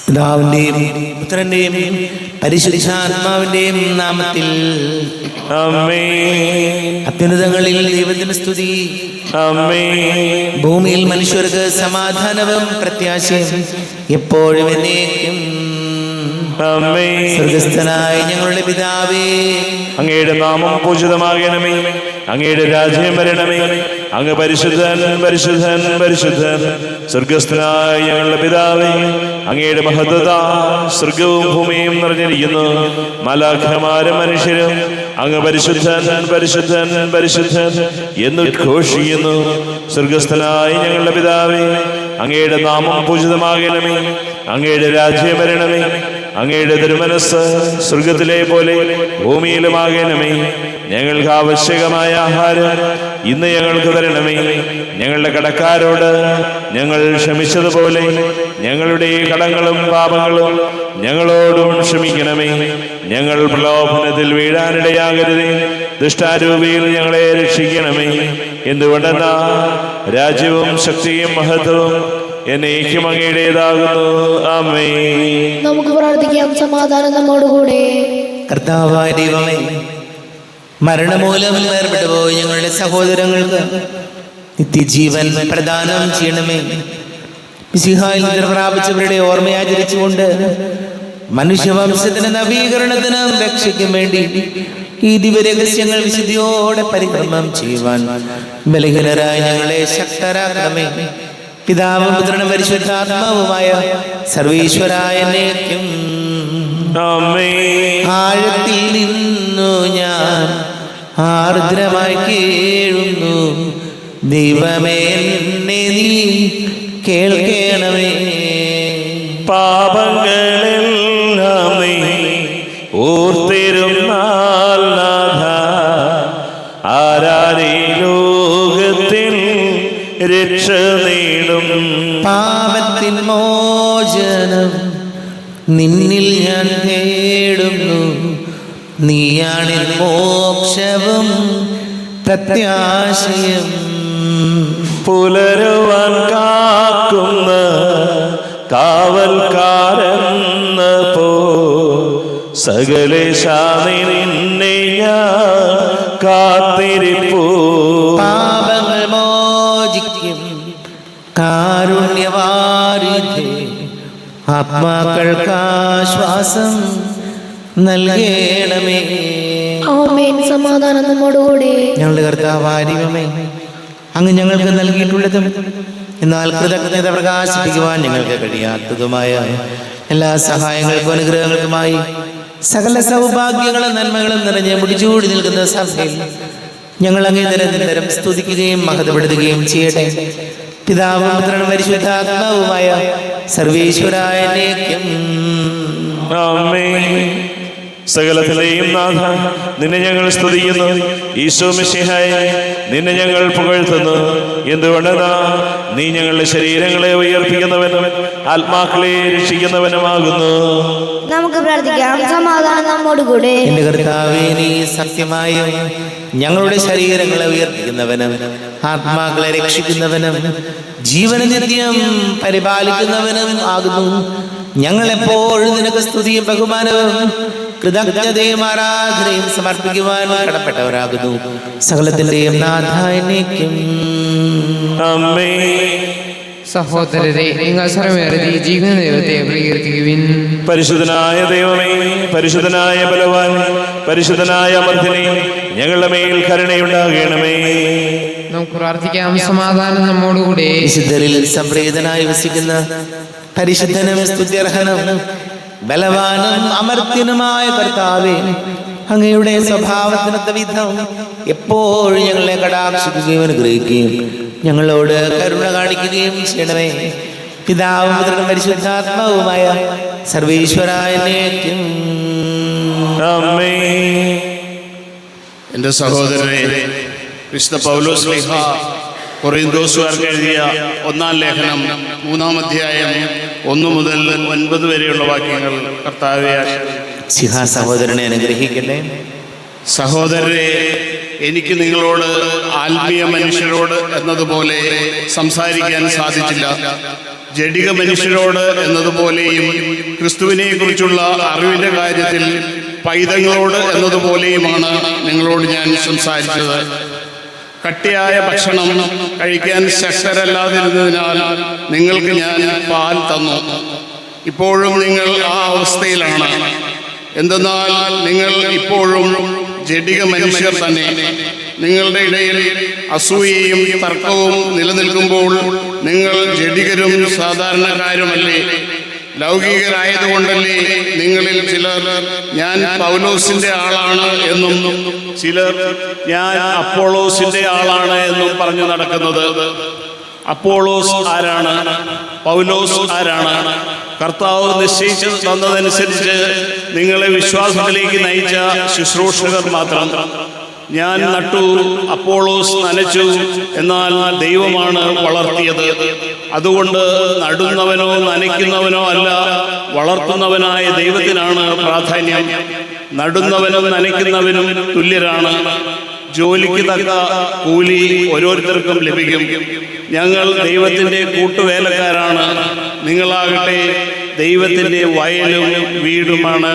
പിതാവിന്റെയും പുത്രന്റെയും പരിശുദ്ധാത്മാവിന്റെയും നാമത്തിൽ ആമേൻ. അത്യുന്നതങ്ങളിൽ ദൈവത്തിന് സ്തുതി. ആമേൻ. ഭൂമിയിൽ മനുഷ്യർക്ക് സമാധാനവും പ്രത്യാശയും എപ്പോഴും എന്നേക്കും. ആമേൻ. സ്വർഗസ്ഥനായ ഞങ്ങളുടെ പിതാവേ, അങ്ങയുടെ നാമം പൂജിതമാകണമേ. അങ്ങയുടെ രാജ്യം വരണമേ. അങ്ങ് പരിശുദ്ധൻ പരിശുദ്ധൻ പരിശുദ്ധൻ. സ്വർഗസ്ഥനായ ഞങ്ങളുടെ പിതാവേ, അങ്ങയുടെ മഹത്വത സ്വർഗവും ഭൂമിയും നിറഞ്ഞിരിക്കുന്നു. മാലാഖമാരും മനുഷ്യരും അങ്ങ് പരിശുദ്ധൻ പരിശുദ്ധൻ പരിശുദ്ധൻ എന്ന് ഘോഷിക്കുന്നു. സ്വർഗസ്ഥനായ ഞങ്ങളുടെ പിതാവേ, അങ്ങയുടെ നാമം പൂജിതമാകണമേ. അങ്ങയുടെ രാജ്യം വരണമേ. അങ്ങയുടെ തിരുമനസ്സ് സ്വർഗത്തിലെ പോലെ ഭൂമിയിലുമാകണമേ. ഞങ്ങൾക്ക് ആവശ്യകമായ ആഹാരം ഇന്ന് ഞങ്ങൾക്ക് തരണമേ. ഞങ്ങളുടെ കടക്കാരോട് ഞങ്ങൾ ക്ഷമിച്ചതുപോലെ ഞങ്ങളുടെ കടങ്ങളും പാപങ്ങളും ഞങ്ങളോടും ക്ഷമിക്കണമേ. ഞങ്ങൾ പ്രലോഭനത്തിൽ വീഴാനിടയാകരുതേ. ദുഷ്ടാരൂപിയിൽ ഞങ്ങളെ രക്ഷിക്കണമേ. എന്തുകൊണ്ടെന്നാ രാജ്യവും ശക്തിയും മഹത്വവും എന്നേക്കും അങ്ങയുടേതാകുന്നു. ആമേൻ. നമുക്ക് പ്രാർത്ഥിക്കാം. സമാധാനം നമ്മോടുകൂടെ. കർത്താവായ ദൈവമേ, മരണമൂലം വേർപെട്ടുപോയി ഞങ്ങളുടെ സഹോദരങ്ങൾക്ക് നിത്യജീവൻ പ്രദാനം ചെയ്യണമേ. മിശിഹായിൽ പ്രാപിച്ചവരുടെ ഓർമ്മയാചരിച്ചുകൊണ്ട് മനുഷ്യവംശത്തിന് നവീകരണത്തിനും രക്ഷയ്ക്കും വേണ്ടി ഈ ദിവ്യരഹസ്യങ്ങൾ വിശുദ്ധിയോടെ പരിക്രമം ചെയ്യുവാൻ ബലഹീനരായ ഞങ്ങളെ ശക്തരാക്കണമേ. പിതാവും പുത്രനും പരിശുദ്ധാത്മാവുമായ സർവീശ്വരായ എന്നേക്കും. ആമേൻ. ആഴത്തിൽ നിന്നു ഞാൻ ആർദ്രമായി കേഴുന്നു. ദൈവമേ, എന്നെ നീ കേൾക്കണമേ. പാപങ്ങളെല്ലാം നീ ഓർത്തിരുന്നാൽ നാഥ, ആരാരീ ലോകത്തിൽ രക്ഷ നേടും. പാപത്തിൻ മോചനം നിന്നിൽ ഞാൻ തേടുന്നു. നീയാണിൻ മോക്ഷവും പ്രത്യാശയും. പുലരുവാൻ കാക്കുന്ന കാവൽക്കാരെന്ന പോ സകലേശാ നിന്നെ ഞാൻ കാത്തിരിപ്പൂ. പാപങ്ങൾ മോചിക്കും കാരുണ്യവാരിധേ, ആത്മാക്കൾക്കാശ്വാസം നൽകണമേ. ആമേൻ. സമാധാനം നമ്മോടുകൂടെ. ഞങ്ങളുടെ കർത്താവായ ദൈവമേ, അങ്ങ് ഞങ്ങൾക്ക് നൽകിയിട്ടുള്ളതും എന്നാൽ കൃതജ്ഞത പ്രകാശിപ്പിക്കുവാൻ ഞങ്ങൾക്ക് കഴിയാത്തതുമായ എല്ലാ സഹായങ്ങൾക്കും അനുഗ്രഹങ്ങൾക്കുമായി സകല സൗഭാഗ്യങ്ങളും നന്മകളും നിറഞ്ഞ് മുടിച്ചൂടി നിൽക്കുന്ന സഭയിൽ ഞങ്ങൾ അങ്ങേ നിരന്തരം സ്തുതിക്കുകയും മഹത്വപ്പെടുത്തുകയും ചെയ്യട്ടെ. പിതാവും പുത്രനും പരിശുദ്ധാത്മാവുമായ സർവീശ്വരായ എന്നേക്കും. ആമേൻ. സകലത്തിലെയും നാഥ, നിന്നെ ഞങ്ങൾ സ്തുതിക്കുന്നു. ഈശോ മിശിഹായേ, നിന്നെ ഞങ്ങൾ പുകഴ്ത്തുന്നു. എന്തുകൊണ്ടെന്നാ നീ ഞങ്ങളുടെ ശരീരങ്ങളെ ഉയർപ്പിക്കുന്നവനും ആത്മാക്കളെ രക്ഷിക്കുന്നവനുമാകുന്നു. നമുക്ക് പ്രാർത്ഥിക്കാം. സമാധാനം നമ്മോടുകൂടെ. എന്റെ കർത്താവേ, നീ സത്യമായും ഞങ്ങളുടെ ശരീരങ്ങളെ ഉയർപ്പിക്കുന്നവനും ആത്മാക്കളെ രക്ഷിക്കുന്നവനും ജീവന നിത്യം പരിപാലിക്കുന്നവനും ആകുന്നു. ഞങ്ങളെപ്പോഴും നിനക്ക് സ്തുതിയും ബഹുമാനവും കൃതജ്ഞതയും ആരാധനയും സമർപ്പിക്കുവാൻ കടപ്പെട്ടവരാകുന്നു. സകലത്തിന്റെയും നാഥ എന്നേക്കും. ആമേൻ. സഹോദരരെ, നിങ്ങൾ സ്വരമേറി ജീവന ദൈവത്തെ പ്രകീർത്തിക്കുവിൻ. പരിശുദ്ധനായ ദൈവമേ, പരിശുദ്ധനായ ബലവാൻ, പരിശുദ്ധനായ അമർത്തിനെ ഞങ്ങളുടെ മേൽ കരുണയുണ്ടാകണമേ. നമുക്ക് പ്രാർത്ഥിക്കാം. സമാധാനം നമ്മോടുകൂടെ. വിശുദ്ധരിൽ സംപ്രീതനായി വസിക്കുന്ന പരിശുദ്ധനും സ്തുത്യർഹനും ബലവാനും അമർത്യനുമായ കർത്താവേ, അങ്ങയുടെ സ്വഭാവത്തിനൊത്ത വിധം എപ്പോഴും ഞങ്ങളെ കടാക്ഷിക്കുകയും അനുഗ്രഹിക്കുകയും ഞങ്ങളോട് കരുണ കാണിക്കുകയും ചെയ്യണമേ. പിതാവും പുത്രനും പരിശുദ്ധാത്മാവുമായ സർവീശ്വരായ എന്നേക്കും. ആമേൻ. എൻ്റെ സഹോദരനെ, വിശുദ്ധ പൗലോസ് ശ്ലീഹ കൊറിന്തോസുകാർക്ക് എഴുതിയ 1-ാം ലേഖനം 3-ാം അധ്യായം 1 മുതൽ 9 വരെയുള്ള വാക്യങ്ങൾ കർത്താവെ സിഹാ സഹോദരനെ അനുഗ്രഹിക്കട്ടെ. സഹോദരരെ, എനിക്ക് നിങ്ങളോട് ആത്മീയ മനുഷ്യരോട് എന്നതുപോലെ സംസാരിക്കാൻ സാധിച്ചില്ല. ജഡിക മനുഷ്യരോട് എന്നതുപോലെയും ക്രിസ്തുവിനെ കുറിച്ചുള്ള അറിവിൻ്റെ കാര്യത്തിൽ പൈതങ്ങളോട് എന്നതുപോലെയുമാണ് നിങ്ങളോട് ഞാൻ സംസാരിച്ചത്. കട്ടിയായ ഭക്ഷണം കഴിക്കാൻ ശക്തരല്ലാതിരുന്നതിനാൽ നിങ്ങൾക്ക് ഞാൻ പാൽ തന്നു. ഇപ്പോഴും നിങ്ങൾ ആ അവസ്ഥയിലാണ്. എന്തെന്നാൽ നിങ്ങൾ ഇപ്പോഴും ജഡിക മനുഷ്യർ തന്നെ. നിങ്ങളുടെ ഇടയിൽ അസൂയയും തർക്കവും നിലനിൽക്കുമ്പോൾ നിങ്ങൾ ജഡികരും സാധാരണക്കാരുമല്ലേ? ലൗകികരായതുകൊണ്ടല്ലേ നിങ്ങളിൽ ചിലർ ഞാൻ പൗലോസിന്റെ ആളാണ് എന്നും ചിലർ ഞാൻ അപ്പോളോസിന്റെ ആളാണ് എന്നും പറഞ്ഞു നടക്കുന്നത്? അപ്പോളോസ് ആരാണ്? പൗലോസ് ആരാണ്? കർത്താവ് നിശ്ചയിച്ചു തന്നതനുസരിച്ച് നിങ്ങളെ വിശ്വാസത്തിലേക്ക് നയിച്ച ശുശ്രൂഷകർ മാത്രം. ഞാൻ നട്ടു, അപ്പോളോസ് നനച്ചു, എന്നാൽ ദൈവമാണ് വളർത്തിയത്. അതുകൊണ്ട് നടുന്നവനോ നനയ്ക്കുന്നവനോ അല്ല, വളർത്തുന്നവനായ ദൈവത്തിനാണ് പ്രാധാന്യം. നടുന്നവനും നനയ്ക്കുന്നവനും തുല്യരാണ്. ജോലിക്ക് തക്ക കൂലി ഓരോരുത്തർക്കും ലഭിക്കും. ഞങ്ങൾ ദൈവത്തിൻ്റെ കൂട്ടുവേലക്കാരാണ്. നിങ്ങളാകട്ടെ ദൈവത്തിൻ്റെ വയലും വീടുമാണ്.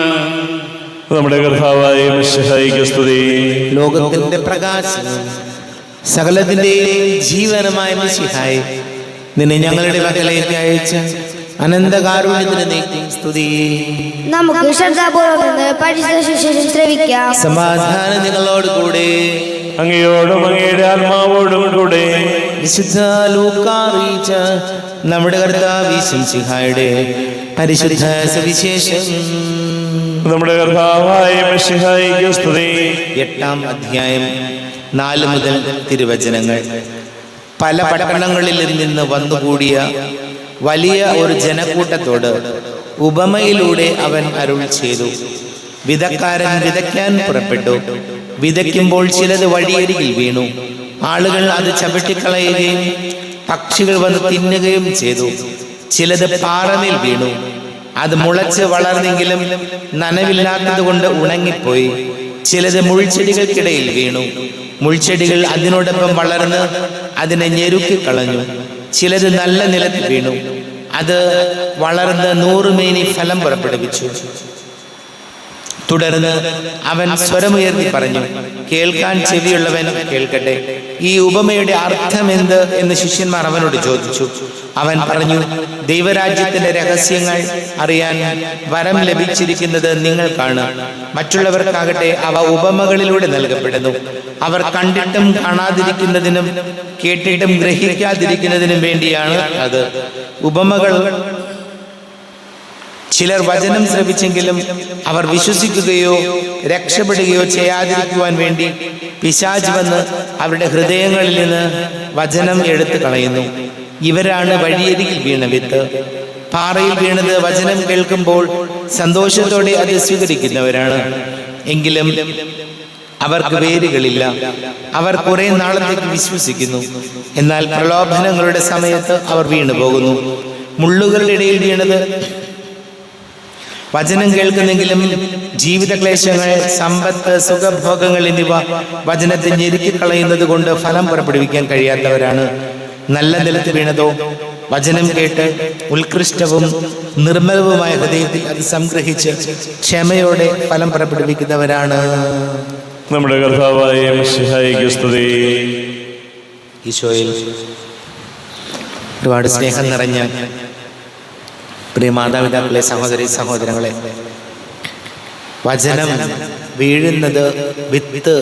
നമ്മുടെ കർത്താവായ മിശിഹായിക്ക് സ്തുതി. ലോകത്തിന്റെ പ്രകാശം സകലത്തിന്റെയും ജീവനമായ മിശിഹായി, നിന്നെ ഞങ്ങളുടെ പക്കലേക്ക് അയച്ച അനന്തകാരുണ്യത്തിന് നീക്കി സ്തുതി. നമുക്ക് ശ്രദ്ധാപൂർവം നിന്ന് പരിശുദ്ധ സുവിശേഷം ശ്രവിക്കാം. സമാധാനം നിങ്ങളോട് കൂടെ. അങ്ങയോടും അങ്ങയുടെ ആത്മാവോടും കൂടെ. വിശുദ്ധ ലൂക്കാ അറിയിച്ച നമ്മുടെ കർത്താവ് മിശിഹായുടെ പരിശുദ്ധ സുവിശേഷം. നമ്മുടെ കർത്താവായ മിശിഹായിക്ക് സ്തുതി. 8-ാം അധ്യായം 4 മുതൽ തിരുവചനങ്ങൾ. പല പട്ടണങ്ങളിൽ നിന്ന് വന്നുകൂടിയ വലിയ ഒരു ജനക്കൂട്ടത്തോട് ഉപമയിലൂടെ അവൻ അരുൾ ചെയ്തു. വിതക്കാരൻ വിതയ്ക്കാൻ പുറപ്പെട്ടു. വിതയ്ക്കുമ്പോൾ ചിലത് വഴിയരികിൽ വീണു. ആളുകൾ അത് ചവിട്ടിക്കളയുകയും പക്ഷികൾ വന്ന് തിന്നുകയും ചെയ്തു. ചിലത് പാറമേൽ വീണു. അത് മുളച്ച് വളർന്നെങ്കിലും നനവില്ലാത്തത് കൊണ്ട് ഉണങ്ങിപ്പോയി. ചിലത് മുൾച്ചെടികൾക്കിടയിൽ വീണു. മുൾച്ചെടികൾ അതിനോടൊപ്പം വളർന്ന് അതിനെ ഞെരുക്കിക്കളഞ്ഞു. ചിലത് നല്ല നിലത്ത് വീണു. അത് വളർന്ന് 100 മേനി ഫലം പുറപ്പെടുവിച്ചു. തുടർന്ന് അവൻ സ്വരമുയർത്തി പറഞ്ഞു, കേൾക്കാൻ ചെവിയുള്ളവൻ കേൾക്കട്ടെ. ഈ ഉപമയുടെ അർത്ഥം എന്ത് എന്ന് ശിഷ്യന്മാർ അവനോട് ചോദിച്ചു. അവൻ പറഞ്ഞു, ദൈവരാജ്യത്തിന്റെ രഹസ്യങ്ങൾ അറിയാൻ വരം ലഭിച്ചിരിക്കുന്നത് നിങ്ങൾക്കാണ്. മറ്റുള്ളവർക്കാകട്ടെ അവ ഉപമകളിലൂടെ നൽകപ്പെടുന്നു. അവർ കണ്ടിട്ടും കാണാതിരിക്കുന്നതിനും കേട്ടിട്ടും ഗ്രഹിക്കാതിരിക്കുന്നതിനും വേണ്ടിയാണ് അത്. ഉപമകൾ ചിലർ വചനം ശ്രവിച്ചെങ്കിലും അവർ വിശ്വസിക്കുകയോ രക്ഷപ്പെടുകയോ ചെയ്യാതിരിക്കുവാൻ വേണ്ടി പിശാച് വന്ന് അവരുടെ ഹൃദയങ്ങളിൽ നിന്ന് വചനം എടുത്തു കളയുന്നു. ഇവരാണ് വഴിയരികിൽ വീണ വിത്ത്. പാറയിൽ വീണത് വചനം കേൾക്കുമ്പോൾ സന്തോഷത്തോടെ അത് സ്വീകരിക്കുന്നവരാണ്. എങ്കിലും അവർക്ക് വേരുകളില്ല. അവർ കുറെ നാളത്തേക്ക് വിശ്വസിക്കുന്നു, എന്നാൽ പ്രലോഭനങ്ങളുടെ സമയത്ത് അവർ വീണുപോകുന്നു. മുള്ളുകളുടെ ഇടയിൽ വീണത് വചനം കേൾക്കുന്നെങ്കിലും ജീവിത ക്ലേശങ്ങൾ, സമ്പത്ത്, സുഖഭോഗങ്ങൾ എന്നിവ വചനത്തെ ഞെരുക്കിക്കളയുന്നത് കൊണ്ട് ഫലം പുറപ്പെടുവിക്കാൻ കഴിയാത്തവരാണ്. നല്ല നിലത്ത് വീണതോ വചനം കേട്ട് ഉത്കൃഷ്ടവും നിർമ്മലവുമായ ഹൃദയത്തിൽ അത് സംഗ്രഹിച്ച് ക്ഷമയോടെ ഫലം പുറപ്പെടുവിക്കുന്നവരാണ്. നമ്മുടെ കർത്താവായ മിശിഹായിക്ക് സ്തുതി. ഈശോയിൽ ഒരുപാട് സ്നേഹം നിറഞ്ഞ പ്രിയ മാതാപിതാക്കളെ, സഹോദരി സഹോദരങ്ങളെ, വചനം വീഴുന്നത്, വിത്ത്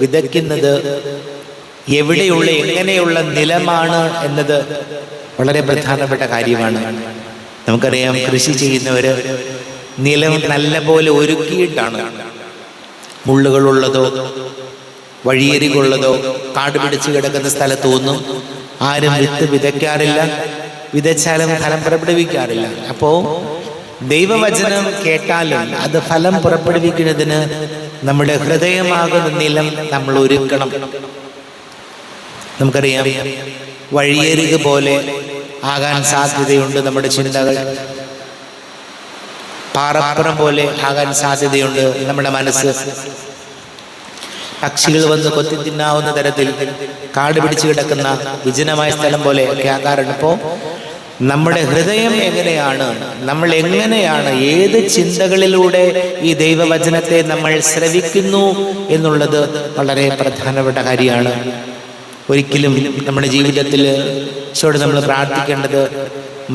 വിതയ്ക്കുന്നത് എവിടെയുള്ള എങ്ങനെയുള്ള നിലമാണ് എന്നത് വളരെ പ്രധാനപ്പെട്ട കാര്യമാണ്. നമുക്കറിയാം, കൃഷി ചെയ്യുന്നവര് നിലം നല്ല പോലെ ഒരുക്കിയിട്ടാണ്. മുള്ളുകളുള്ളതോ വഴിയരികുള്ളതോ കാട് പിടിച്ച് കിടക്കുന്ന സ്ഥലത്തൊന്നും ആരും വിത്ത് വിതയ്ക്കാറില്ല. വിതച്ചാലും ഫലം പുറപ്പെടുവിക്കാറില്ല. അപ്പോ ദൈവവചനം കേട്ടാലും അത് ഫലം പുറപ്പെടുവിക്കുന്നതിന് നമ്മുടെ ഹൃദയമാകുന്ന നിലം നമ്മൾ ഒരുക്കണം. നമുക്കറിയാം, വഴിയരിക് പോലെ ആകാൻ സാധ്യതയുണ്ട് നമ്മുടെ ചിന്തകൾ. പാറപ്പുറം പോലെ ആകാൻ സാധ്യതയുണ്ട് നമ്മുടെ മനസ്സ്. പക്ഷികൾ വന്ന് കൊത്തി തിന്നാവുന്ന തരത്തിൽ കാട് പിടിച്ചു കിടക്കുന്ന വിജനമായ സ്ഥലം പോലെ ഒക്കെ ആകാറുണ്ട്. ഇപ്പോൾ നമ്മുടെ ഹൃദയം എങ്ങനെയാണ്, നമ്മൾ എങ്ങനെയാണ്, ഏത് ചിന്തകളിലൂടെ ഈ ദൈവവചനത്തെ നമ്മൾ ശ്രവിക്കുന്നു എന്നുള്ളത് വളരെ പ്രധാനപ്പെട്ട കാര്യമാണ്. ഒരിക്കലും നമ്മുടെ ജീവിതത്തിൽ ഈശോയോട് നമ്മൾ പ്രാർത്ഥിക്കേണ്ടത്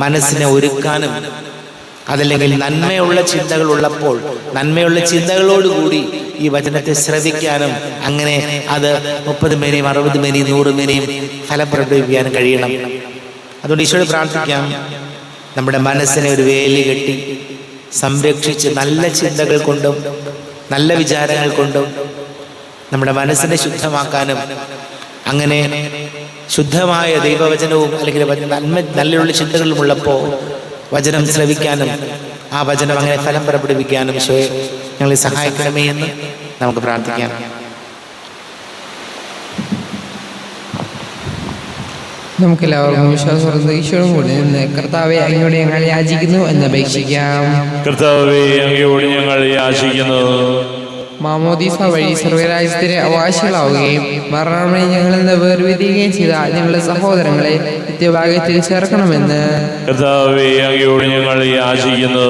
മനസ്സിനെ ഒരുക്കാനും അതല്ലെങ്കിൽ നന്മയുള്ള ചിന്തകൾ ഉള്ളപ്പോൾ നന്മയുള്ള ചിന്തകളോടുകൂടി ഈ വചനത്തെ ശ്രവിക്കാനും അങ്ങനെ അത് 30 മേനിയും 60 മേനിയും 100 മേനിയും ഫലപ്രദവിക്കാനും കഴിയണം. അതുകൊണ്ട് ഈശോയോട് പ്രാർത്ഥിക്കാം, നമ്മുടെ മനസ്സിനെ ഒരു വേലി കെട്ടി സംരക്ഷിച്ച് നല്ല ചിന്തകൾ കൊണ്ടും നല്ല വിചാരങ്ങൾ കൊണ്ടും നമ്മുടെ മനസ്സിനെ ശുദ്ധമാക്കാനും അങ്ങനെ ശുദ്ധമായ ദൈവവചനവും അല്ലെങ്കിൽ നല്ലുള്ള ചിന്തകളും ഉള്ളപ്പോൾ വചനം ശ്രവിക്കാനും ആ വചനം അങ്ങനെ ഫലം പുറപ്പെടുവിക്കാനും ഈശോയെ ഞങ്ങളെ സഹായിക്കണമേ എന്ന് നമുക്ക് പ്രാർത്ഥിക്കാം. നമുക്കെല്ലാവർക്കും വിശ്വാസം ഈശോയോടും കൂടി നിന്ന് കർത്താവെ അങ്ങയോട് ഞങ്ങൾ യാചിക്കുന്നു എന്ന് അപേക്ഷിക്കാം. കർത്താവേ, അങ്ങയോട് ഞങ്ങൾ യാചിക്കുന്നു. മാമോദീസ വഴി സർവ്വരാജ്യത്തിന് അവകാശികളാവുകയും മരണമേ ഞങ്ങളിൽ നിന്ന് വേർപിരിയുകയും ചെയ്ത ഞങ്ങളുടെ സഹോദരങ്ങളെ നിത്യഭാഗ്യത്തിൽ ചേർക്കണമെന്ന് കർത്താവേ, അങ്ങയോട് ഞങ്ങൾ യാചിക്കുന്നു.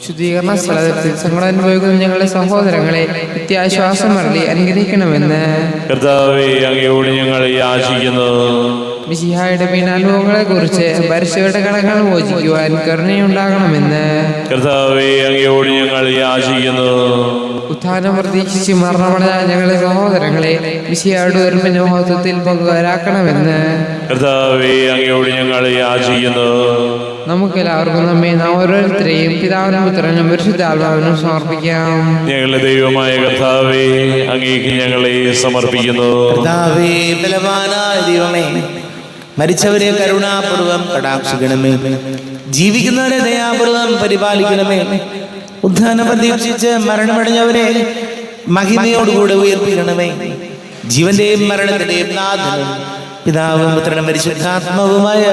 ശുദ്ധീകരണ സ്ഥലത്തിൽ സങ്കടം അനുഭവിക്കുന്ന ഞങ്ങളുടെ സഹോദരങ്ങളെ നിത്യാശ്വാസം അരളി അനുഗ്രഹിക്കണമെന്ന് കർത്താവേ, അങ്ങയോട് ഞങ്ങൾ യാചിക്കുന്നു. മിശിഹായുടെ പീഡാനുഭവങ്ങളെ കുറിച്ച് പരിശുദ്ധ കടങ്ങൾ മോചിക്കുവാൻ കരുണയുണ്ടാകണമെന്ന് കർത്താവേ, അങ്ങയോട് ഞങ്ങൾ യാചിക്കുന്നു. ഉത്ഥാനം പ്രതീക്ഷിച്ച് മരണമടഞ്ഞ ഞങ്ങളുടെ സഹോദരങ്ങളെ മിശിഹായുടെ ഉയർപ്പിന്റെ മഹത്വത്തിൽ പങ്കുവരാക്കണമെന്ന് കർത്താവേ, അങ്ങയോട് ഞങ്ങൾ യാചിക്കുന്നു. നമുക്കെല്ലാവർക്കും നമ്മെ ഓരോരുത്തരെയും പിതാവിനും പുത്രനും പരിശുദ്ധാത്മാവിനും സമർപ്പിക്കാം. ഞങ്ങളുടെ ദൈവമായ കർത്താവേ, അങ്ങേക്ക് ഞങ്ങളെ സമർപ്പിക്കുന്നു. കർത്താവേ, ബലവാനായ ദൈവമേ, മരിച്ചവരെ കരുണാപൂർവം കടാക്ഷിക്കണമേ, ജീവിക്കുന്നവരെ ദയാപൂർവം പരിപാലിക്കണമേ, ഉദ്ധാനം പ്രതീക്ഷിച്ച് മരണമടഞ്ഞവരെ മഹിമയോടുകൂടെ ഉയർപ്പിക്കണമേ. ജീവന്റെയും മരണത്തിന്റെയും നാഥനും പിതാവും പുത്രനും പരിശുദ്ധാത്മാവുമായ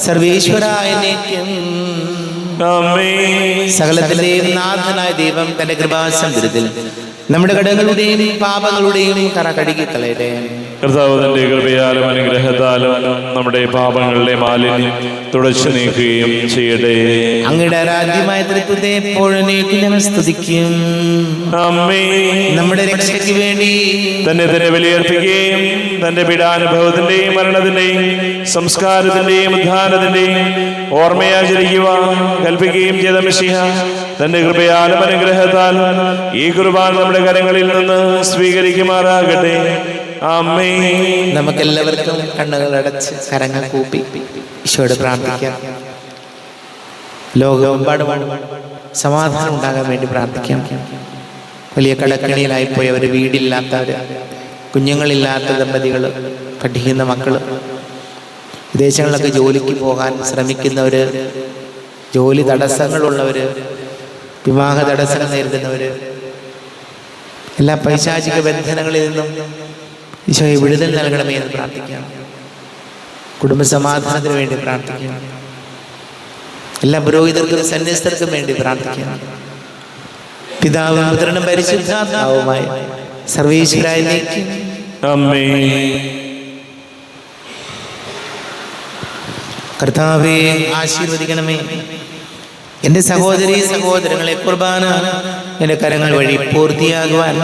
സർവേശ്വരായ നിത്യം സകലത്തിന്റെയും നാഥനായ ദൈവം തന്റെ കൃപാസമുദ്രത്തിൽ നമ്മുടെ കടങ്ങളുടെയും പാപങ്ങളുടെയും കറ കഴുകിക്കളയട്ടെ. കർത്താവ് തന്റെ കൃപയാലും അനുഗ്രഹത്താലും നമ്മുടെ പാപങ്ങളുടെ മാലിന്യം തുടച്ചു നീക്കുകയും ചെയ്യട്ടെ. അങ്ങയുടെ ആരാധ്യമായ തൃത്വത്തെ എപ്പോഴും ഞങ്ങൾ സ്തുതിക്കും. നമ്മുടെ രക്ഷയ്ക്ക് വേണ്ടി തന്നെ ബലിയർപ്പിക്കുകയും തന്റെ പീഡാനുഭവത്തിന്റെയും മരണത്തിന്റെയും സംസ്കാരത്തിന്റെയും ഉദ്ധാനത്തിന്റെയും ഓർമ്മയാചരിക്കുവാൻ കൽപ്പിക്കുകയും ചെയ്ത മിശിഹ തന്റെ കൃപയാലും അനുഗ്രഹത്താലും ഈ കുർബാന നമ്മുടെ കരങ്ങളിൽ നിന്ന് സ്വീകരിക്കുമാറാകട്ടെ. ആമേൻ. നമുക്കെല്ലാവർക്കും കണ്ണുകൾ അടച്ച് കരങ്ങൾ കൂപ്പി ഈശോയോട് പ്രാർത്ഥിക്കാം. ലോകമെമ്പാടും സമാധാനം ഉണ്ടാകാൻ വേണ്ടി പ്രാർത്ഥിക്കാം. വലിയ കടക്കണിയിലായിപ്പോയവർ, വീടില്ലാത്തവർ, കുഞ്ഞുങ്ങളില്ലാത്ത ദമ്പതികൾ, പഠിക്കുന്ന മക്കൾ, വിദേശങ്ങളിലൊക്കെ ജോലിക്ക് പോകാൻ ശ്രമിക്കുന്നവർ, ജോലി തടസ്സങ്ങളുള്ളവർ, വിവാഹ തടസ്സങ്ങൾ നേരിടുന്നവർ, എല്ലാ പൈശാചിക ബന്ധനങ്ങളിൽ നിന്നും ഈശോയെ വിടുതൽ നൽകണമേ എന്ന് പ്രാർത്ഥിക്കാം. കുടുംബ സമാധാനത്തിന് വേണ്ടി പ്രാർത്ഥിക്കാം. എല്ലാ പുരോഹിതർക്കും സന്യസ്തർക്കും വേണ്ടി പ്രാർത്ഥിക്കാം. പിതാവും പുത്രനും പരിശുദ്ധാത്മാവുമായ സർവേശ്വരായ നിത്യം ആമേൻ. കർത്താവേ, ആശീർവദിക്കണമേ. എൻ്റെ സഹോദരീ സഹോദരങ്ങളെ കുർബാന എൻ്റെ കരങ്ങൾ വഴി പൂർത്തിയാകുവാൻ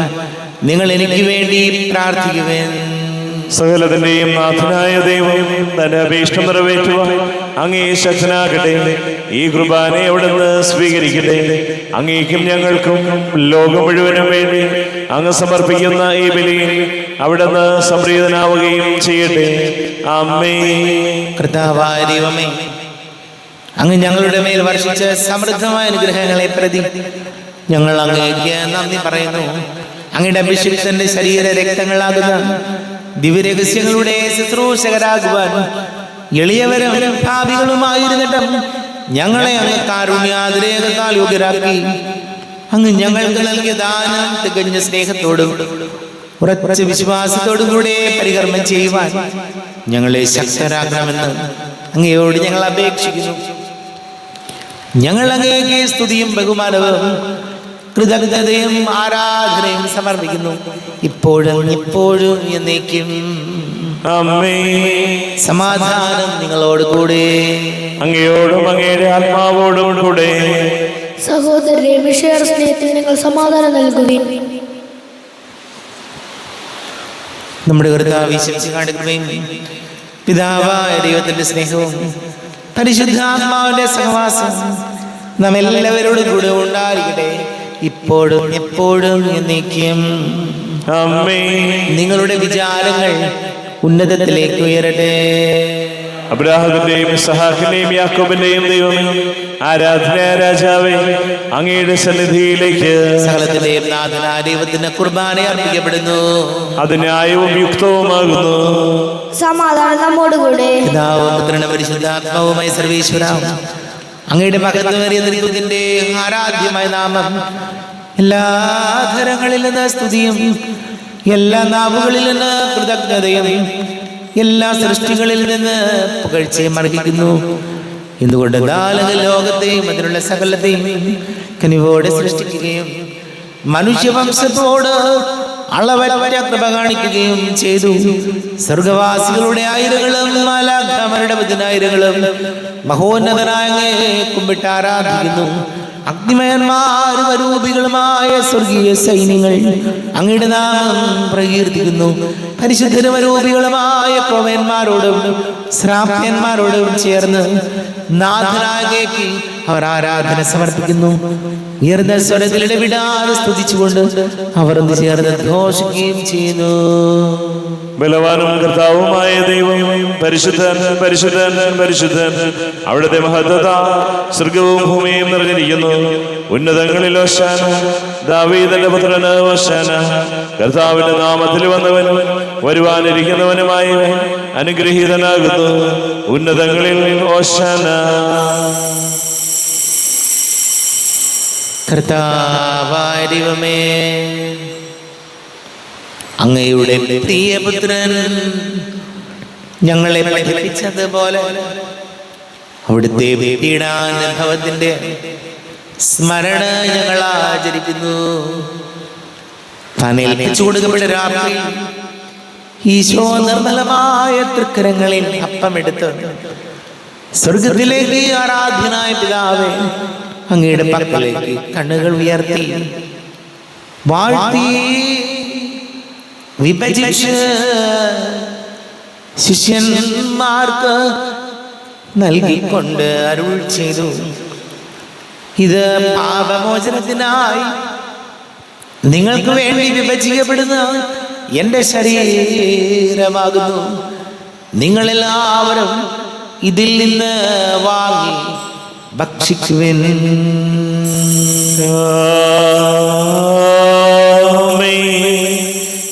നിങ്ങൾ എനിക്ക് വേണ്ടി പ്രാർത്ഥിക്കുവേൻ. സകലത്തിന്റെയും നാഥനായ ദൈവം തന്റെ അഭീഷ്ടം നിറവേറ്റുവാൻ അങ്ങേ ശക്തനാകട്ടെ. ഈ കുർബാനയെ അവിടുന്ന് സ്വീകരിക്കട്ടെ. അങ്ങേക്കും ഞങ്ങൾക്കും ലോകം മുഴുവനും വേണ്ടി അങ്ങ് സമർപ്പിക്കുന്ന ഈ ബലിയിൽ അവിടുന്ന് സംപ്രീതനാവുകയും ചെയ്യട്ടെ. ആമേൻ. കർത്താവായ ദൈവമേ, അങ്ങ് ഞങ്ങളുടെ മേൽ വർഷിച്ച സമൃദ്ധമായ അനുഗ്രഹങ്ങളെ പ്രതി ഞങ്ങൾ അങ്ങേക്ക് നന്ദി പറയുന്നു. അങ്ങയുടെ അഭിഷിക്തന്റെ ശരീര രക്തങ്ങളാകുന്ന ദിവ്യരഹസ്യങ്ങളുടെ ശുശ്രൂഷകരാകുവാൻ എളിയവരും ഭാവികളുമായിരുന്നിട്ടും ഞങ്ങളെ അങ്ങ് കാരുണ്യാതിരേകത്താൽ യോഗ്യരാക്കി. അങ്ങ് ഞങ്ങൾക്ക് നൽകിയ ദാനം തികഞ്ഞ സ്നേഹത്തോടും ഉറച്ച വിശ്വാസത്തോടും കൂടെ പരികർമ്മം ചെയ്യുവാൻ ഞങ്ങളെ ശക്തരാക്കണമെന്ന് അങ്ങയോട് ഞങ്ങൾ അപേക്ഷിക്കുന്നു. ഞങ്ങൾ അങ്ങേക്ക് സ്തുതിയും ബഹുമാനവും കൃതജ്ഞതയും ആരാധനയും സമർപ്പിക്കുന്നു, ഇപ്പോഴും എപ്പോഴും എന്നേക്കും. ആമേൻ. സമാധാനം നിങ്ങളോട് കൂടെ. അങ്ങയോടും അങ്ങയുടെ ആത്മാവോടും കൂടെ. സഹോദരരെ, മിശിഹായുടെ സ്നേഹത്തിൽ നിങ്ങൾ സമാധാനം നൽകുവിൻ. നമ്മുടെ കർത്താവ് യേശുവിന്റെ കൃപയും പിതാവായ ദൈവത്തിന്റെ സ്നേഹവും പരിശുദ്ധാത്മാവിന്റെ സഹവാസം നാം എല്ലാവരോടും കൂടെ ഉണ്ടായിരിക്കട്ടെ, ഇപ്പോഴും എപ്പോഴും എന്നേക്കും. ആമേൻ. നിങ്ങളുടെ വിചാരങ്ങൾ ഉന്നതത്തിലേക്ക് ഉയരട്ടെ. അബ്രാഹത്തിന്റെയും ഇസ്ഹാക്കിന്റെയും യാക്കോബിന്റെയും ദൈവമേ, ആരാധനായ രാജാവേ, അങ്ങയുടെ സന്നിധിയിലേക്ക് സകലത്തിന്റെയും നാഥനായ ദൈവത്തിന് കുർബാന അർപ്പിക്കപ്പെടുന്നു. അത് ന്യായവും യുക്തവുമാകുന്നു. സമാധാനം നമ്മോടുകൂടെ. പിതാവും പുത്രനും പരിശുദ്ധാത്മാവുമായി സർവീശ്വര, അങ്ങയുടെ മഹത്വമേറിയ ദൈവത്തിന്റെ ആരാധ്യമായ നാമം എല്ലാ ധരങ്ങളിൽ നിന്ന് സ്തുതിയും, എല്ലാ നാവുകളിൽ നിന്ന് കൃതജ്ഞതയും, എല്ലാ സൃഷ്ടികളിൽ നിന്ന് പുകഴ്ചയും അർഹിക്കുന്നു. എന്തുകൊണ്ട് ലോകത്തെയും അതിനുള്ള സകലത്തെയും കനിവോടെ സൃഷ്ടിക്കുകയും മനുഷ്യവംശത്തോട് അളവറ്റ കൃപ കാണിക്കുകയും ചെയ്തു. സ്വർഗവാസികളുടെ ആയിരങ്ങളും മാലാഖമാരുടെ പതിനായിരങ്ങളും മഹോന്നതനായ അങ്ങയെ കുമ്പിട്ട് ആരാധിക്കുന്നു. അഗ്നിമയന്മാരും അരൂപികളുമായ സ്വർഗീയ സൈന്യങ്ങൾ അങ്ങയുടെ നാമം പ്രകീർത്തിക്കുന്നു. പരിശുദ്ധരും അരൂപികളുമായ ക്രോവന്മാരോടും ശ്രാപ്യന്മാരോടും ചേർന്ന് നാഥനായകേക്ക് അവർ ആരാധന സമർപ്പിക്കുന്നു. ഉയർന്ന സ്വരത്തിൽ ഇടവിടാതെ സ്തുതിച്ചുകൊണ്ട് അവർ ഒന്ന് ചേർന്ന് ഘോഷിക്കുകയും ചെയ്യുന്നു. ബലവാനും കർത്താവുമായ ദൈവം പരിശുദ്ധൻ പരിശുദ്ധൻ പരിശുദ്ധൻ. അവിടുത്തെ മഹത്വത സ്വർഗവും ഭൂമിയും നിറഞ്ഞിരിക്കുന്നു. ഉന്നതങ്ങളിൽ ഹോശാന, ദാവീദിന്റെ പുത്രന് ഹോശാന. കർത്താവിന്റെ നാമത്തിൽ വന്നവനും വരുവാനിരിക്കുന്നവനുമായി അനുഗ്രഹീതനാകുന്നു. ഉന്നതങ്ങളിൽ ഹോശാന. കർത്താവായ ദൈവമേ, അങ്ങയുടെ പ്രിയപുത്രൻ ഞങ്ങളെ പഠിപ്പിച്ചതുപോലെ അവിടുത്തെ പീഡാനുഭവത്തിന്റെ സ്മരണ ഞങ്ങൾ ആചരിക്കുന്നു. താൻ ഏൽപ്പിച്ചു കൊടുക്കപ്പെട്ട രാത്രി ഈശോ നിർമ്മലമായ തൃക്കരങ്ങളിൽ അപ്പമെടുത്ത് സ്വർഗത്തിലേക്ക് ആരാധ്യനായ പിതാവേ അങ്ങയുടെ പക്കലേക്ക് കണ്ണുകൾ ഉയർത്തി വാഴ്ത്തി വിഭജിച്ച് ശിഷ്യന്മാർക്ക് നൽകിക്കൊണ്ട് അരുൾ ചെയ്തു, ഇത് പാപമോചനത്തിനായി നിങ്ങൾക്ക് വേണ്ടി വിഭജിക്കപ്പെടുന്ന എൻ്റെ ശരീരമാകുന്നു. നിങ്ങളെല്ലാവരും ഇതിൽ നിന്ന് വാങ്ങി ഭക്ഷിക്കുവിൻ.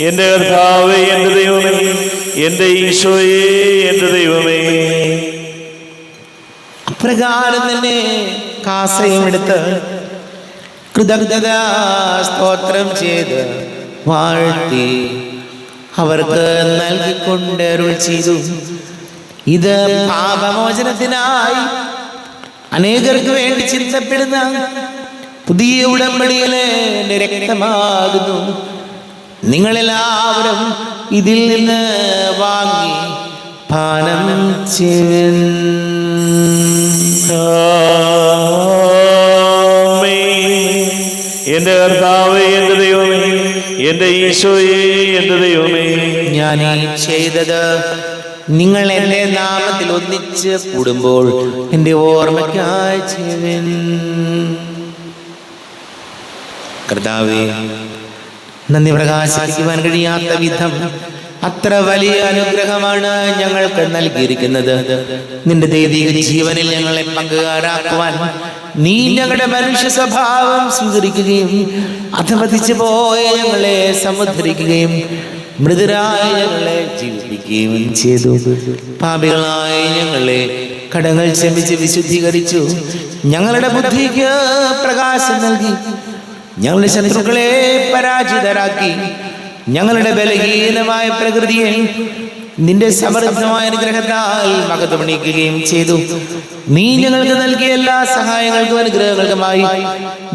എന്റെ കർത്താവേ, എന്റെ ദൈവമേ, എന്റെ ഈശോയേ, എന്റെ ദൈവമേ. അപ്രകാരം തന്നെ കാസയും എടുത്ത് കൃതജ്ഞത സ്തോത്രം ചെയ്ത് വാഴ്ത്തി അവർക്ക് നൽകിക്കൊണ്ട് അരുൾ ചെയ്തു, ഇത് പാപമോചനത്തിനായി അനേകർക്ക് വേണ്ടി ചിന്തപ്പെടുന്ന പുതിയ ഉടമ്പടിയിലെ എൻ്റെ രക്തമാകുന്നു. നിങ്ങളെല്ലാവരും ഇതിൽ നിന്ന് വാങ്ങി പാനം ചെയ്യുവിൻ. എന്റെ കർത്താവേ, എന്റെ ദൈവമേ, എന്റെ ഈശോയേ, എന്റെ ദൈവമേ. ഞാൻ ഈ ചെയ്തത് നിങ്ങൾ എൻ്റെ നാമത്തിൽ ഒന്നിച്ച് കൂടുമ്പോൾ എൻ്റെ ഓർമ്മയ്ക്കായി ചെയ്യുവിൻ. കർത്താവേ, നന്ദി പ്രകാശിപ്പിക്കുവാൻ കഴിയാത്ത വിധം അത്ര വലിയ അനുഗ്രഹമാണ് ഞങ്ങൾക്ക് നൽകിയിരിക്കുന്നത്. നിന്റെ ദൈവിക ജീവനിൽ ഞങ്ങളെ പങ്കുകാരാക്കുവാൻ നീ ഞങ്ങളുടെ മനുഷ്യ സ്വഭാവം സ്വീകരിക്കുകയും അധപതിച്ചു പോയ ഞങ്ങളെ സമുദ്ധരിക്കുകയും മൃദുരായ ഞങ്ങളെ ജീവിപ്പിക്കുകയും ചെയ്തു. പാപികളായ ഞങ്ങളെ കടങ്ങൾ ക്ഷമിച്ച് വിശുദ്ധീകരിച്ചു. ഞങ്ങളുടെ ബുദ്ധിക്ക് പ്രകാശം നൽകി. ഞങ്ങളുടെ ശത്രുക്കളെ പരാജിതരാക്കി. ഞങ്ങളുടെ ബലഹീനമായ പ്രകൃതിയെ നിന്റെ സമൃദ്ധമായ അനുഗ്രഹത്താൽ മകതമണിക്കുകയും ചെയ്തു. നീ ഞങ്ങൾക്ക് നൽകിയ എല്ലാ സഹായങ്ങൾക്കും അനുഗ്രഹങ്ങൾക്കുമായി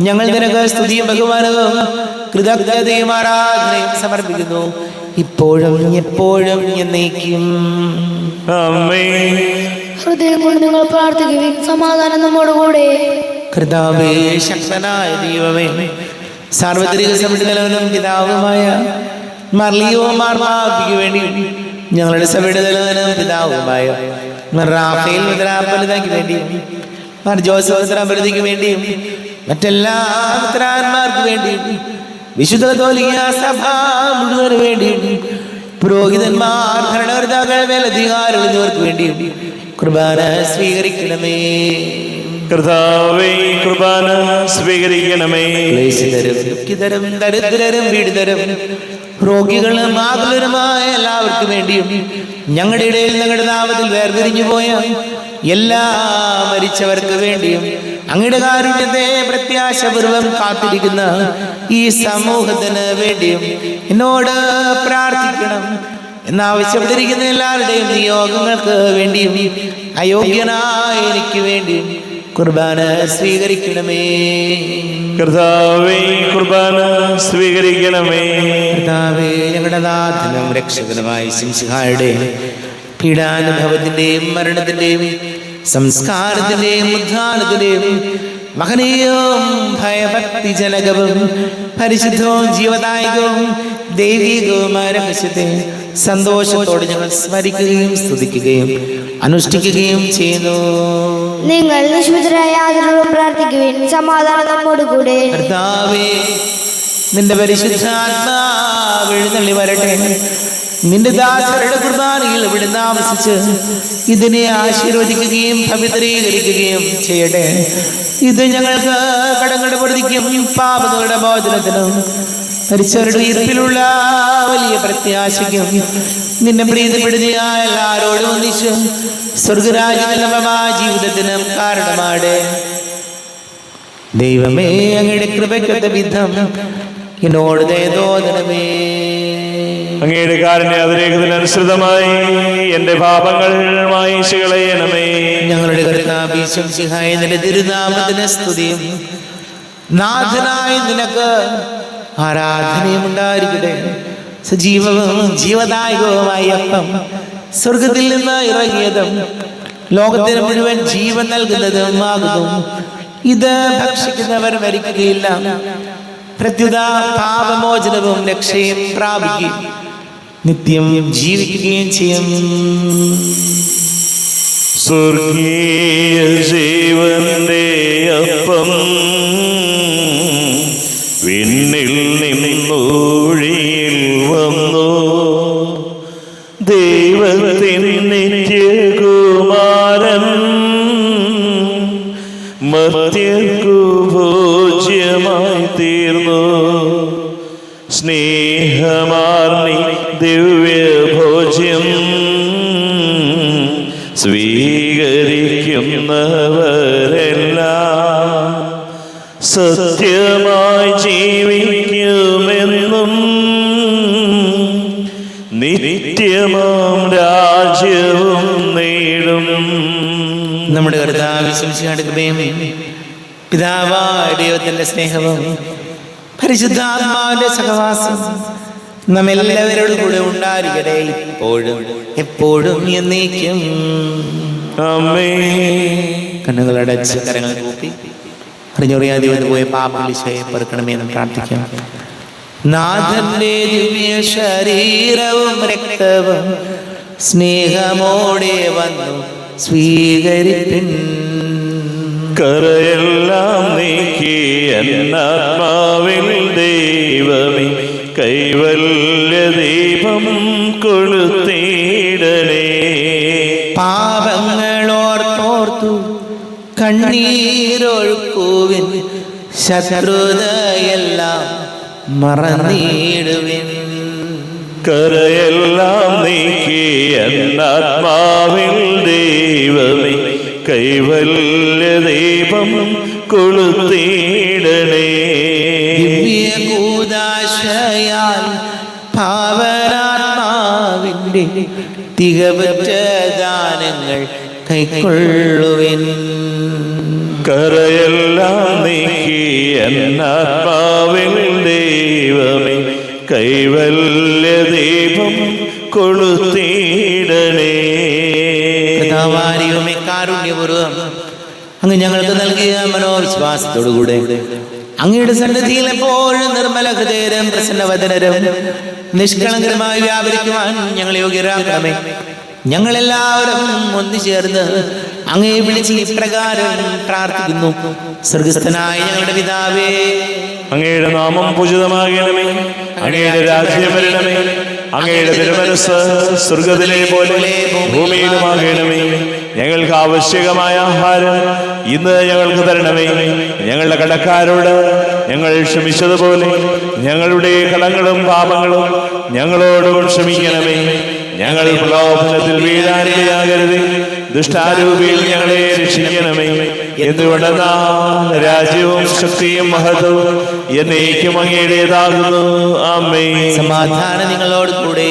ഞങ്ങൾ നിനക്ക് സ്തുതിയും ബഹുമാനവും കൃതജ്ഞതയും ആരാധനയും സമർപ്പിക്കുന്നു, ഇപ്പോഴും എപ്പോഴും എന്നേക്കും. ആമേൻ. ഹൃദയം കൊണ്ട് നിങ്ങൾ പ്രാർത്ഥിക്കുവിൻ. സമാധാനം നമ്മോടുകൂടെ. കർത്താവേ, ശക്തനായ ദൈവമേ, സാർവത്രിക സഭയുടെ തലവനും പിതാവുമായ മർലിയോ മാർപ്പാപ്പിക്ക് വേണ്ടി ഞങ്ങളുടെ സഭയുടെ തലവനും പിതാവുമായ റാഫേൽ മുദ്രാപലിതയ്ക്ക് വേണ്ടിയും ജോസഫ് മുദ്രാപലിതയ്ക്ക് വേണ്ടിയും മറ്റെല്ലാ മുദ്രാന്മാർക്ക് വേണ്ടിയും വിശുദ്ധ കത്തോലിക്ക സഭ മുഴുവന് വേണ്ടിയും പുരോഹിതന്മാർ, ഭരണകർത്താക്കൾ, മേലധികാരികൾ എന്നിവർക്ക് വേണ്ടിയും കുർബാന സ്വീകരിക്കണമേ. കർത്താവേ, കുർബാന സ്വീകരിക്കണമേ. ക്ലേശിതരും ദുഃഖിതരും ദരിദ്രരും പീഡിതരും രോഗികളും ആകുലരുമായ എല്ലാവർക്കും വേണ്ടിയും ഞങ്ങളുടെ ഇടയിൽ ഞങ്ങളുടെ നാമത്തിൽ വേർപിരിഞ്ഞു പോയ എല്ലാ മരിച്ചവർക്ക് വേണ്ടിയും അങ്ങയുടെ കാരുണ്യത്തെ പ്രത്യാശപൂർവം കാത്തിരിക്കുന്ന ഈ സമൂഹത്തിന് വേണ്ടിയും എന്നോട് പ്രാർത്ഥിക്കണം എന്നാവശ്യപ്പെട്ടിരിക്കുന്ന എല്ലാവരുടെയും നിയോഗങ്ങൾക്ക് വേണ്ടിയും അയോഗ്യനായ എനിക്ക് വേണ്ടിയും കുർബാന സ്വീകരിക്കണമേ. കർത്താവേ, കുർബാന സ്വീകരിക്കണമേ. കർത്താവേ, ഞങ്ങളുടെ നാഥനും രക്ഷകനുമായ ശിംശിഹായുടെ പീഡാനുഭവത്തിന്റെയും മരണത്തിന്റെയും സംസ്കാരത്തിന്റെയും ഉദ്ധാനത്തിന്റെയും മഹനീയവും ഭയഭക്തിജനകവും പരിശുദ്ധവും ജീവദായകവും ദൈവികവുമായ രഹസ്യത്തെ സന്തോഷത്തോടെ ഞങ്ങൾ സ്മരിക്കുകയും സ്തുതിക്കുകയും അനുഷ്ഠിക്കുകയും ചെയ്യുന്നു. നിങ്ങൾ നിഷ്മിതരായ ആദരവും പ്രാർത്ഥിക്കുവിൻ. സമാധാനം നമ്മോടുകൂടെ. കർത്താവേ, നിന്റെ പരിശുദ്ധാത്മാവ് എഴുന്നള്ളി വരട്ടെ. നിന്റെ ദാസരുടെ കുർബാനയിൽ ഇവിടുന്ന് ആവസിച്ച് ഇതിനെ ആശീർവദിക്കുകയും പവിത്രീകരിക്കുകയും ചെയ്യട്ടെ. ഇത് ഞങ്ങൾക്ക് കടങ്ങളുടെ പൊറുതിക്കും പാപങ്ങളുടെ മോചനത്തിനും മരിച്ചവരുടെ ഉയർപ്പിലുള്ള വലിയ പ്രത്യാശയ്ക്കും നിന്നെ പ്രീതിപ്പെടുത്തിയ എല്ലാവരോടും ഒന്നിച്ച് സ്വർഗരാജ്യമായ ജീവിതത്തിനും കാരണമാണ്. ദൈവമേ, അങ്ങയുടെ കൃപയ്ക്കൊത്ത വിധം എന്നോട് ദയ തോന്നണമേ. അങ്ങയുടെ കാരുണ്യ അതിരേഖത്തിനനുസൃതമായി എന്റെ പാപങ്ങൾ മായിച്ചു കളയണമേ. ഞങ്ങളുടെ കർത്താവേ ശംസിഹായ നിന്റെ തിരുനാമത്തിന് സ്തുതിയും നാഥനായ നിനക്ക് ആരാധനയും ഉണ്ടായിരിക്കട്ടെ. സജീവവും ജീവദായകവുമായ അപ്പം സ്വർഗത്തിൽ നിന്ന് ഇറങ്ങിയതും ലോകത്തിന് മുഴുവൻ ജീവൻ നൽകുന്നതും ആകുന്നു. ഇത് ഭക്ഷിക്കുന്നവർ മരിക്കുകയില്ല, പ്രത്യുത പാപമോചനവും രക്ഷയും പ്രാപിക്കുകയും നിത്യം ജീവിക്കുകയും ചെയ്യും. സ്വർഗീയ ജീവന്റെ അപ്പം വിണ്ണിൽ നിന്നൊഴിയിൽ വന്നു, ദൈവത്തിൻ നിത്യകുമാരൻ മർത്യർക്കു ഭോജ്യമായി തീർന്നു. സ്നേഹമാർന്നി ദിവ്യഭോജ്യം സ്വീകരിക്കുന്നവരെല്ലാം സത്യമായി ജീവിക്കുമെന്നും നിത്യമാം രാജ്യവും നേടും. നമ്മുടെ കർത്താവേ ശംസിഹായുടെ കൃപയും പിതാവായ ദൈവത്തിന്റെ സ്നേഹവും പരിശുദ്ധാത്മാവിന്റെ സഹവാസം നമ്മെല്ലാവരോടും കൂടെ ഉണ്ടായിരിക്കട്ടെ, ഇപ്പോഴും എപ്പോഴും എന്നേക്കും. ആമേൻ. കണ്ണുകളടച്ച് കരങ്ങൾ കൂപ്പി അറിഞ്ഞറിയാതെ വന്നു പോയ പാപലിശയെ പെറുക്കണമെന്ന് പ്രാർത്ഥിക്കാം. നാഥന്റെ ദിവ്യ ശരീരവും രക്തവും സ്നേഹമോടെ വന്നു സ്വീകരിപ്പിൻ. കരയെല്ലാം നീക്കി എന്നാത്മാവിൽ ദൈവമേ കൈവല്യ ദീപം കൊളുത്തിടണേ. പാപങ്ങളോർത്തോർത്തു കണ്ണീരൊഴുക്കുവിൻ, ശത്രുതയെല്ലാം മറന്നിടുവിൻ. കരയെല്ലാം നീക്കി എന്നാത്മാവിൽ ദൈവമേ കൈവല്യ ദീപം കൊളുത്തിടണേ. ദിവ്യകൂദാശയാൽ പാവനാത്മാവിൻ്റെ തികവറ്റ ദാനങ്ങൾ കൈക്കൊള്ളുവിൻ. കരയെല്ലാം നീക്കി എന്നാത്മാവിൽ ദൈവമേ കൈവല്യ ദീപം കൊളുത്തിയിടണേ. കർത്താവാരിയുമേ കാരുണ്യപൂർവ്വം അങ്ങ് ഞങ്ങൾക്ക് നൽകിയ മനോവിശ്വാസത്തോടുകൂടെ അങ്ങയുടെ സന്നിധിയിൽ എപ്പോഴും നിർമ്മല ഹൃദയരും പ്രസന്നവദനരും നിഷ്കളങ്കരമായി വ്യാപരിക്കുവാൻ ഞങ്ങൾ യോഗ്യരാക്കണമേ. ഞങ്ങളെല്ലാവരും ഒന്നുചേർന്ന് അങ്ങയെ വിളിച്ച് ഇപ്രകാരം പ്രാർത്ഥിക്കുന്നു. സ്വർഗസ്ഥനായ ഞങ്ങളുടെ പിതാവേ, അങ്ങയുടെ നാമം പൂജിതമാകണമേ. അങ്ങയുടെ രാജ്യം വരണമേ. അങ്ങയുടെ തിരുമനസ്സ് സ്വർഗത്തിലെ പോലെ ഭൂമിയിലുമാകണമേ. ഞങ്ങൾക്ക് ആവശ്യകമായ ആഹാരം ഇന്ന് ഞങ്ങൾക്ക് തരണമേ. ഞങ്ങളുടെ കടക്കാരോട് ഞങ്ങൾ ക്ഷമിച്ചതുപോലെ ഞങ്ങളുടെ കടങ്ങളും പാപങ്ങളും ഞങ്ങളോടും ക്ഷമിക്കണമേ. ഞങ്ങൾ പ്രലോഭനത്തിൽ വീഴാനിടയാകരുത്, ദുഷ്ടാരൂപിയിൽ ഞങ്ങളെ രക്ഷിക്കണമേ. എന്തുകൊണ്ടെന്നാൽ രാജ്യവും ശക്തിയും മഹത്വവും എന്നേക്കും അങ്ങയുടേതാകുന്നു. ആമേൻ. സമാധാനം നിങ്ങളോട് കൂടെ,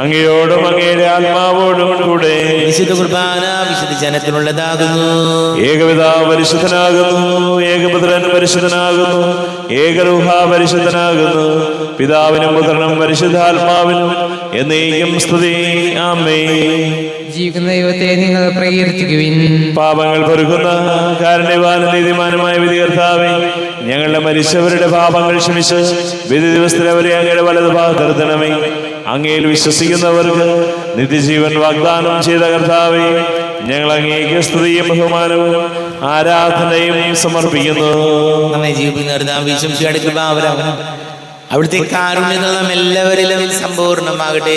അങ്ങയോടും അങ്ങയുടെ ആത്മാവോടും കൂടെ. വിശുദ്ധ കുർബാന വിശുദ്ധ ജനത്തിനുള്ളതാകുന്നു. ഏകപിതാവ് പരിശുദ്ധനാകുന്നു, ഏകപുത്രൻ പരിശുദ്ധനാകുന്നു, ഏകരൂഹ പരിശുദ്ധനാകുന്നു. പിതാവിനും പുത്രനും പരിശുദ്ധാത്മാവിനും എന്നേക്കും സ്തുതി. ആമേൻ. ജീവിക്കുന്ന ദൈവത്തെ നിങ്ങൾ പ്രകീർത്തിക്കുവിൻ. പാപങ്ങൾ പൊറുക്കുന്ന കാരുണ്യവാനും നീതിമാനുമായ വിധികർത്താവേ, ഞങ്ങളുടെ മരിച്ചവരുടെ പാപങ്ങൾ ക്ഷമിച്ച് വിധി ദിവസത്തിൽ അവരെ അങ്ങയുടെ വലത് ഭാഗത്ത് നിർത്തണമേ. അങ്ങയിൽ വിശ്വസിക്കുന്നവർക്ക് നിത്യജീവൻ വാഗ്ദാനം ചെയ്ത കർത്താവേ, ഞങ്ങൾ അങ്ങേക്ക് സ്തുതിയും ബഹുമാനവും ആരാധനയും സമർപ്പിക്കുന്നു. നമ്മെ ജീവിക്കുന്ന അവിടുത്തെ കാരുണ്യം നാം എല്ലാവരിലും സമ്പൂർണ്ണമാകട്ടെ.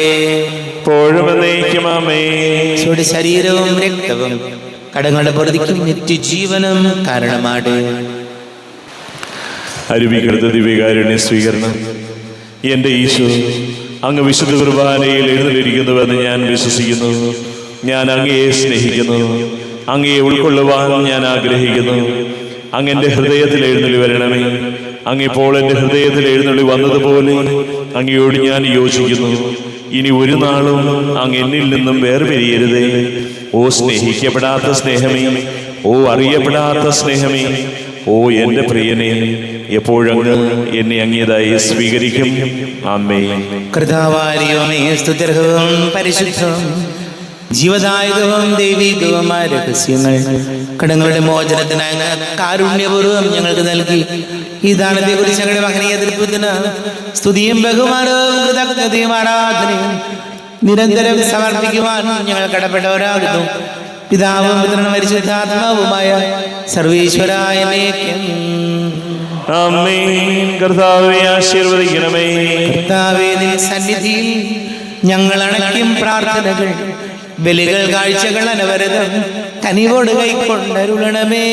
എപ്പോഴും എന്നേക്കും ആമേൻ. ശരീരവും രക്തവും കടങ്ങളുടെ പൊറുതിക്കും നിത്യജീവനും കാരണമാകട്ടെ. അരുവികൃത ദിവ്യകാരുണ്യ സ്വീകരണം. എൻ്റെ ഈശോ, അങ്ങ് വിശുദ്ധ കുർബാനയിൽ എഴുന്നള്ളിരിക്കുന്നുവെന്ന് ഞാൻ വിശ്വസിക്കുന്നു. ഞാൻ അങ്ങയെ സ്നേഹിക്കുന്നു. അങ്ങയെ ഉൾക്കൊള്ളുവാൻ ഞാൻ ആഗ്രഹിക്കുന്നു. അങ്ങ് എൻ്റെ ഹൃദയത്തിൽ എഴുന്നള്ളി വരണമേ. അങ്ങിപ്പോൾ എൻ്റെ ഹൃദയത്തിൽ എഴുന്നള്ളി വന്നതുപോലെ അങ്ങയോട് ഞാൻ യോജിക്കുന്നു. ഇനി ഒരു നാളും അങ്ങ് എന്നിൽ നിന്നും വേർപിരിയരുതേ. ഓ സ്നേഹിക്കപ്പെടാത്ത സ്നേഹമേ, ഓ അറിയപ്പെടാത്ത സ്നേഹമേ, ഓ എൻ്റെ പ്രിയനെ, എപ്പോഴങ്ങ് എന്നെ അങ്ങേതായി സ്വീകരിക്കും. ആമേൻ. കർത്താവാരിയോമേ, സ്തുത്യർഹവും പരിശുദ്ധവും ജീവദായകവും ദൈവികവുമായ രഹസ്യങ്ങൾ കടങ്ങളുടെ മോചനത്തിനായി കാരുണ്യപൂർവ്വം ഞങ്ങൾക്ക് നൽകി. ഈ ദാനത്തെ കുറിച്ച് ഞങ്ങളുടെ മഹനീയ തൃത്വത്തിന് സ്തുതിയും ബഹുമാനവും കൃതജ്ഞതയും ആരാധനയും നിരന്തരം സമർപ്പിക്കുവാൻ ഞങ്ങൾ കടപ്പെട്ടവരാകുന്നു. പിതാവും പുത്രനും പരിശുദ്ധാത്മാവുമായ സർവീശ്വരായ കർത്താവേ, ആശീർവദിക്കണമേ. കർത്താവേ, നിൻ സന്നിധിയിൽ ഞങ്ങൾ അണയ്ക്കും പ്രാർത്ഥനകൾ, ബലികൾ, കാഴ്ചകൾ അനവരതം കനിവോട് കൈക്കൊണ്ടരുളണമേ.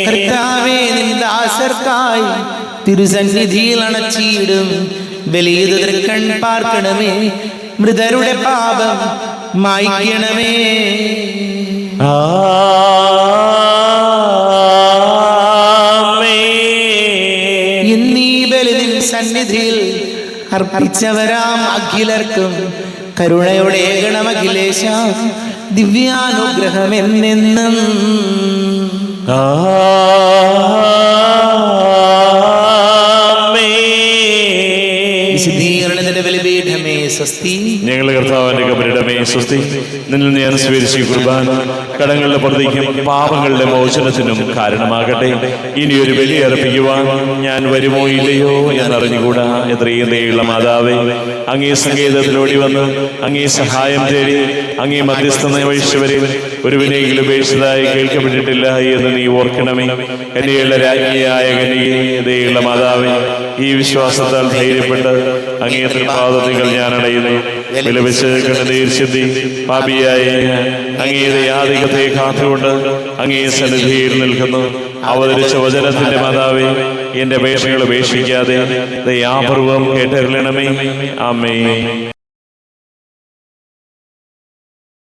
കർത്താവേ, നിൻ ദാസർക്കായി തിരുസന്നിധിയിൽ അണച്ചിടും ബലിയത് തൃക്കൺ പാർക്കണമേ. മൃതരുടെ പാപം മായ്ക്കണമേ. എന്നീ ബലി നിൻ സന്നിധിയിൽ അർപ്പിച്ചവരാം അഖിലർക്കും കരുണയോടെ ഗണമഖിലേശ ദിവ്യാനുഗ്രഹം എന്നെന്നും. വിശുദ്ധീകരണത്തിന്റെ ബലിപീഠമേ സ്വസ്തി. ഞങ്ങളുടെ കർത്താവിന്റെ കബരിടമേ സ്വസ്തി. നിന്നിൽ ഞാൻ സ്വീകരിച്ച കുർബാന കടങ്ങളുടെ പൊറുതിക്കും പാപങ്ങളുടെ മോചനത്തിനും കാരണമാകട്ടെ. ഇനിയൊരു ബലി അർപ്പിക്കുവാൻ ഞാൻ വരുമോ ഇല്ലയോ എന്നറിഞ്ഞുകൂടാ. എത്രയും ദയുള്ള മാതാവേ, അങ്ങേ സങ്കേതത്തിലോടി വന്ന് അങ്ങേ സഹായം തേടി അങ്ങേ മധ്യസ്ഥ വഹിച്ചവരെ ഒരുവിനെങ്കിലും ഉപേക്ഷിച്ചതായി കേൾക്കപ്പെട്ടിട്ടില്ല എന്ന് നീ ഓർക്കണമേ. കന്യകയുടെ രാജ്ഞിയായ കന്യകയുള്ള മാതാവേ, ഈ വിശ്വാസത്താൽ ധൈര്യപ്പെട്ട് അങ്ങേ തൃപാദങ്ങൾ ഞാൻ അടയുന്നു. വിലപിച്ച് കണ്ണുനീർ ചിന്തി പാപിയായ അങ്ങയുടെ യാതികത്തെ കാത്തുകൊണ്ട് അങ്ങേ സന്നിധിയിൽ നിൽക്കുന്നു. അവതരിച്ച വചനത്തിന്റെ മാതാവേ, എന്റെ അപേക്ഷകൾ ഉപേക്ഷിക്കാതെ ദയാപൂർവം കേട്ടരുളണമേ. ആമേൻ.